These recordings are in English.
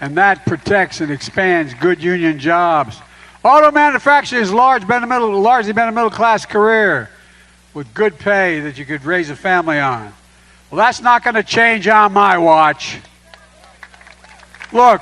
and that protects and expands good union jobs. Auto manufacturing has largely been a middle-class career with good pay that you could raise a family on. Well, that's not going to change on my watch. Look,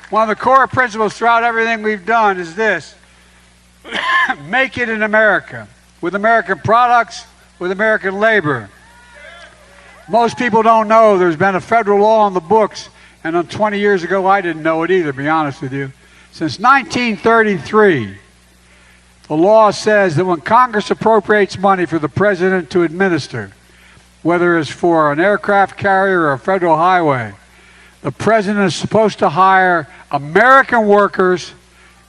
one of the core principles throughout everything we've done is this: make it in America, with American products, with American labor. Most people don't know there's been a federal law on the books, and 20 years ago I didn't know it either, to be honest with you. Since 1933, the law says that when Congress appropriates money for the president to administer, whether it's for an aircraft carrier or a federal highway, the president is supposed to hire American workers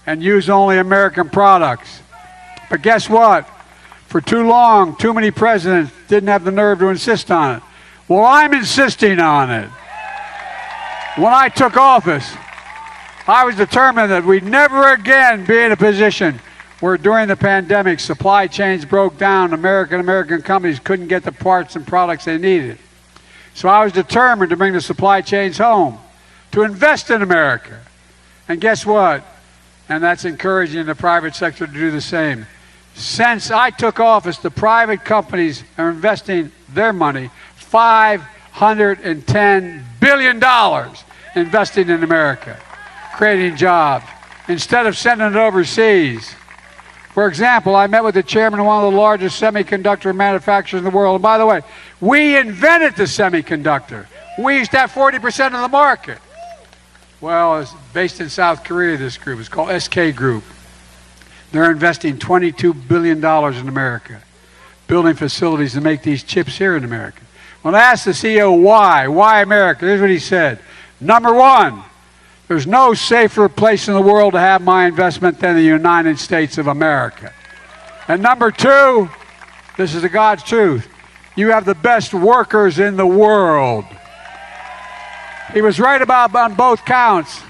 and use only American products. But guess what? For too long, too many presidents didn't have the nerve to insist on it. Well, I'm insisting on it. When I took office, I was determined that we'd never again be in a position where during the pandemic supply chains broke down, American companies couldn't get the parts and products they needed. So I was determined to bring the supply chains home, to invest in America. And guess what? And that's encouraging the private sector to do the same. Since I took office, the private companies are investing their money, $510 billion investing in America, creating jobs, instead of sending it overseas. For example, I met with the chairman of one of the largest semiconductor manufacturers in the world. And by the way, we invented the semiconductor. We used to have 40% of the market. Well, it's based in South Korea, this group. It's called SK Group. They're investing $22 billion in America, building facilities to make these chips here in America. When I asked the CEO why America, here's what he said. Number one, there's no safer place in the world to have my investment than the United States of America. And number two, this is the God's truth, you have the best workers in the world. He was right on both counts.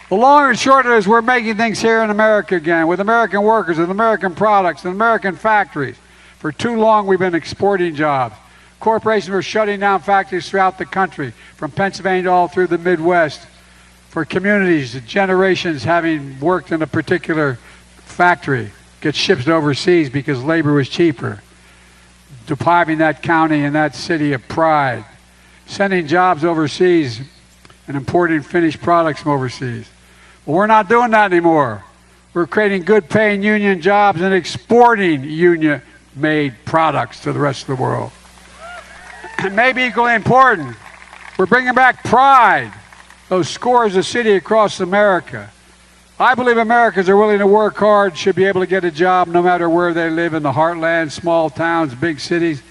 The long and short of it is we're making things here in America again, with American workers, with American products, and American factories. For too long we've been exporting jobs. Corporations were shutting down factories throughout the country, from Pennsylvania all through the Midwest, for communities, generations having worked in a particular factory, get shipped overseas because labor was cheaper, depriving that county and that city of pride, sending jobs overseas and importing finished products from overseas. Well, we're not doing that anymore. We're creating good paying union jobs and exporting union-made products to the rest of the world. And maybe equally important, we're bringing back pride. Those scores of cities across America. I believe Americans are willing to work hard, should be able to get a job no matter where they live, in the heartland, small towns, big cities,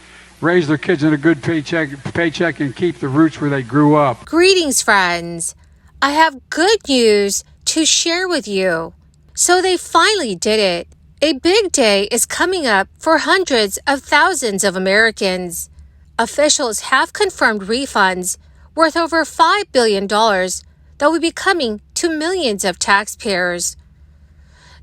raise their kids in a good paycheck and keep the roots where they grew up. Greetings, friends. I have good news to share with you. So they finally did it. A big day is coming up for hundreds of thousands of Americans. Officials have confirmed refunds worth over $5 billion that will be coming to millions of taxpayers.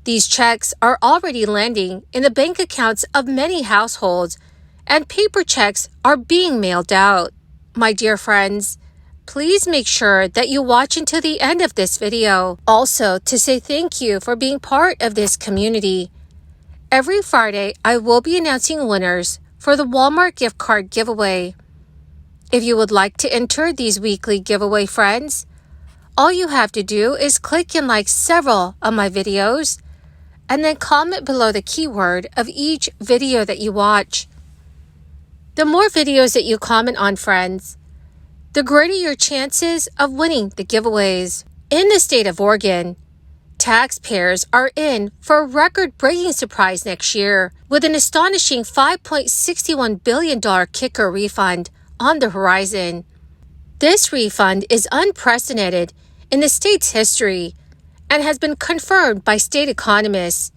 These checks are already landing in the bank accounts of many households, and paper checks are being mailed out. My dear friends, please make sure that you watch until the end of this video. Also, to say thank you for being part of this community. Every Friday, I will be announcing winners for the Walmart gift card giveaway. If you would like to enter these weekly giveaway, friends, all you have to do is click and like several of my videos and then comment below the keyword of each video that you watch. The more videos that you comment on, friends, the greater your chances of winning the giveaways. In the state of Oregon, taxpayers are in for a record-breaking surprise next year with an astonishing $5.61 billion kicker refund on the horizon. This refund is unprecedented in the state's history and has been confirmed by state economists.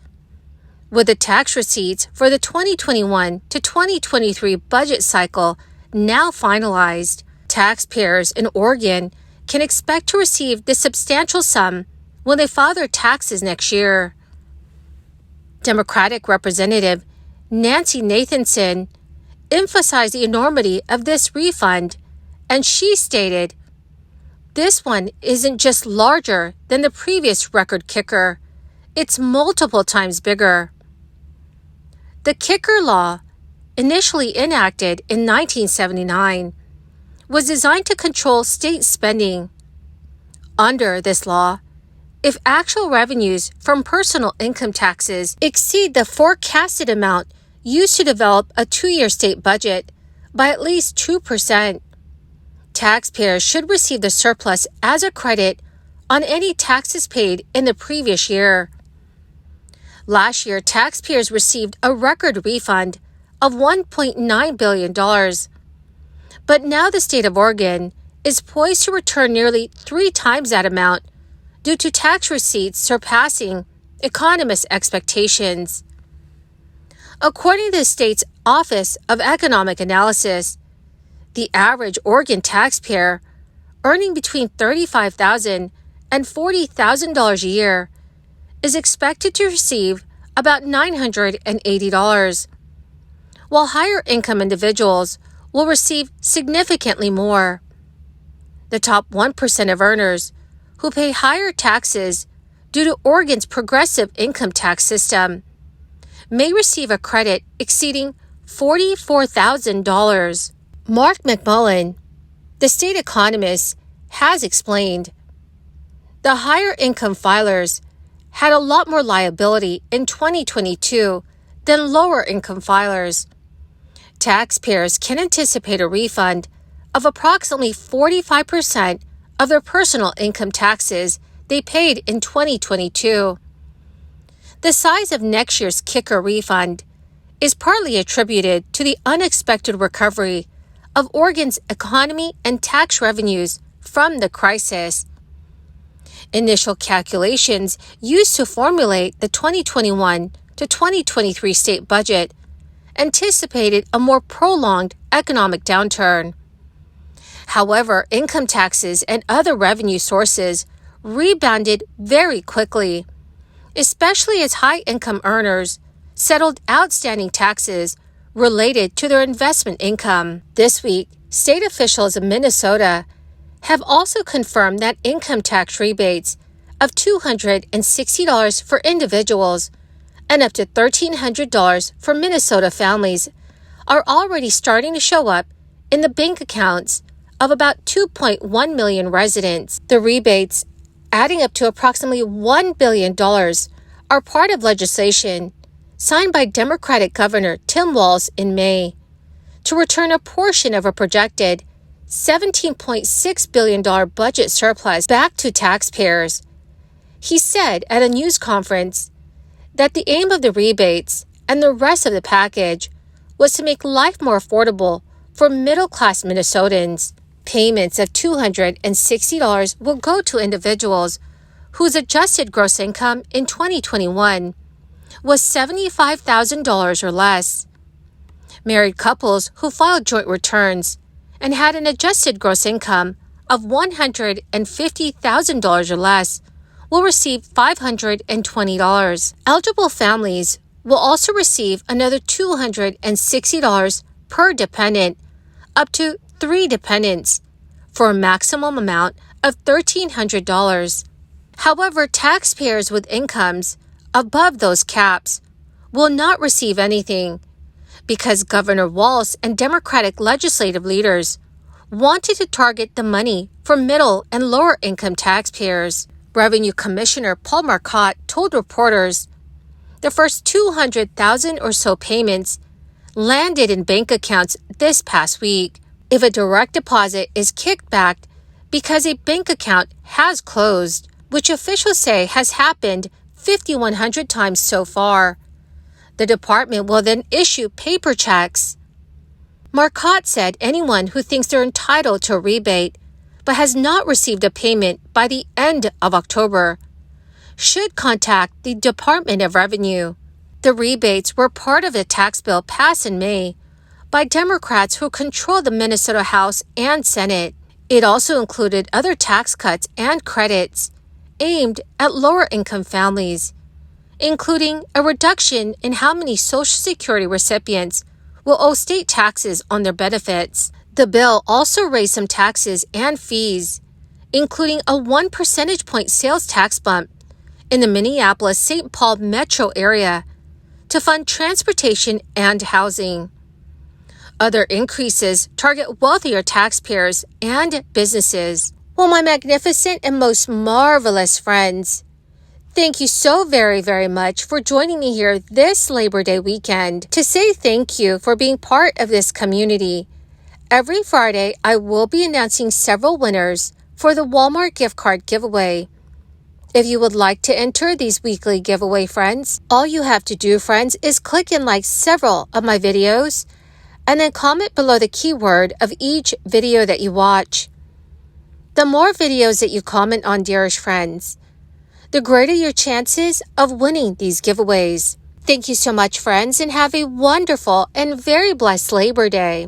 With the tax receipts for the 2021 to 2023 budget cycle now finalized, taxpayers in Oregon can expect to receive this substantial sum when they file their taxes next year. Democratic Representative Nancy Nathanson emphasized the enormity of this refund, and she stated, This one isn't just larger than the previous record kicker, it's multiple times bigger. The kicker law, initially enacted in 1979, was designed to control state spending. Under this law, if actual revenues from personal income taxes exceed the forecasted amount used to develop a 2-year state budget by at least 2%, taxpayers should receive the surplus as a credit on any taxes paid in the previous year. Last year, taxpayers received a record refund of $1.9 billion. But now the state of Oregon is poised to return nearly 3 times that amount due to tax receipts surpassing economists' expectations. According to the state's Office of Economic Analysis, the average Oregon taxpayer earning between $35,000 and $40,000 a year is expected to receive about $980, while higher income individuals will receive significantly more. The top 1% of earners who pay higher taxes due to Oregon's progressive income tax system may receive a credit exceeding $44,000. Mark McMullen, the state economist, has explained, the higher income filers had a lot more liability in 2022 than lower income filers. Taxpayers can anticipate a refund of approximately 45% of their personal income taxes they paid in 2022. The size of next year's kicker refund is partly attributed to the unexpected recovery of Oregon's economy and tax revenues from the crisis. Initial calculations used to formulate the 2021 to 2023 state budget anticipated a more prolonged economic downturn. However, income taxes and other revenue sources rebounded very quickly, especially as high-income earners settled outstanding taxes related to their investment income. This week, state officials in Minnesota have also confirmed that income tax rebates of $260 for individuals and up to $1,300 for Minnesota families are already starting to show up in the bank accounts of about 2.1 million residents. The rebates, adding up to approximately $1 billion, are part of legislation signed by Democratic Governor Tim Walz in May to return a portion of a projected $17.6 billion budget surplus back to taxpayers. He said at a news conference that the aim of the rebates and the rest of the package was to make life more affordable for middle-class Minnesotans. Payments of $260 will go to individuals whose adjusted gross income in 2021 was $75,000 or less. Married couples who filed joint returns and had an adjusted gross income of $150,000 or less will receive $520. Eligible families will also receive another $260 per dependent, up to 3 dependents, for a maximum amount of $1,300. However, taxpayers with incomes above those caps will not receive anything because Governor Walz and Democratic legislative leaders wanted to target the money for middle and lower income taxpayers. Revenue Commissioner Paul Marcotte told reporters the first 200,000 or so payments landed in bank accounts this past week. If a direct deposit is kicked back because a bank account has closed, which officials say has happened 5,100 times so far, the department will then issue paper checks. Marcotte said anyone who thinks they're entitled to a rebate but has not received a payment by the end of October should contact the Department of Revenue. The rebates were part of a tax bill passed in May by Democrats who control the Minnesota House and Senate. It also included other tax cuts and credits aimed at lower-income families, including a reduction in how many Social Security recipients will owe state taxes on their benefits. The bill also raised some taxes and fees, including a 1 percentage point sales tax bump in the Minneapolis-St. Paul metro area to fund transportation and housing. Other increases target wealthier taxpayers and businesses. Well, my magnificent and most marvelous friends, thank you so very, very much for joining me here this Labor Day weekend to say thank you for being part of this community. Every Friday, I will be announcing several winners for the Walmart gift card giveaway. If you would like to enter these weekly giveaway, friends, all you have to do, friends, is click and like several of my videos and then comment below the keyword of each video that you watch. The more videos that you comment on, dearest friends, the greater your chances of winning these giveaways. Thank you so much, friends, and have a wonderful and very blessed Labor Day.